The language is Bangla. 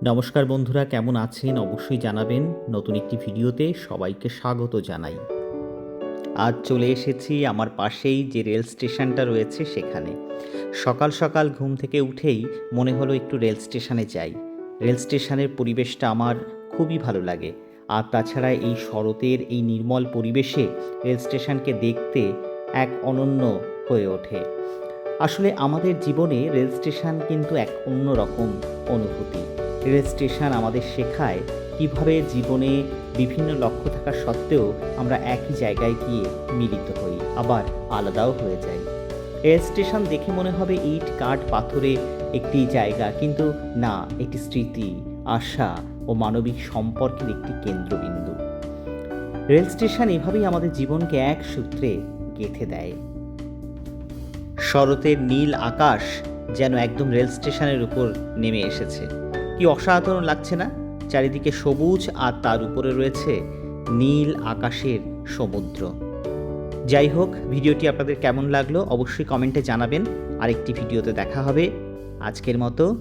নমস্কার বন্ধুরা, কেমন আছেন অবশ্যই জানাবেন। নতুন একটি ভিডিওতে সবাইকে স্বাগত জানাই। আজ চলে এসেছি আমার পাশেই যে রেল স্টেশনটা রয়েছে সেখানে। সকাল সকাল ঘুম থেকে উঠেই মনে হলো একটু রেল স্টেশনে যাই। রেল স্টেশনের পরিবেশটা আমার খুবই ভালো লাগে। আর তাছাড়া এই শরতের এই নির্মল পরিবেশে রেল স্টেশনকে দেখতে এক অনন্য হয়ে ওঠে। আসলে আমাদের জীবনে রেল স্টেশন কিন্তু এক অন্যরকম অনুভূতি। রেল স্টেশন আমাদের শেখায় কীভাবে জীবনে বিভিন্ন লক্ষ্য থাকা সত্ত্বেও আমরা একই জায়গায় গিয়ে মিলিত হই, আবার আলাদাও হয়ে যাই। রেল স্টেশন দেখে মনে হবে ইট কাঠ পাথরে একটি জায়গা, কিন্তু না, এটি স্মৃতি, আশা ও মানবিক সম্পর্কের একটি কেন্দ্রবিন্দু। রেল স্টেশন এভাবেই আমাদের জীবনকে এক সূত্রে গেঁথে দেয়। শরতের নীল আকাশ যেন একদম রেল স্টেশনের উপর নেমে এসেছে। কি অসাধারণ লাগছে না? চারিদিকে সবুজ আর তার উপরে রয়েছে নীল আকাশের সমুদ্র। যাই হোক, ভিডিওটি আপনাদের কেমন লাগলো অবশ্যই কমেন্টে জানাবেন। আরেকটি ভিডিওতে দেখা হবে। আজকের মতো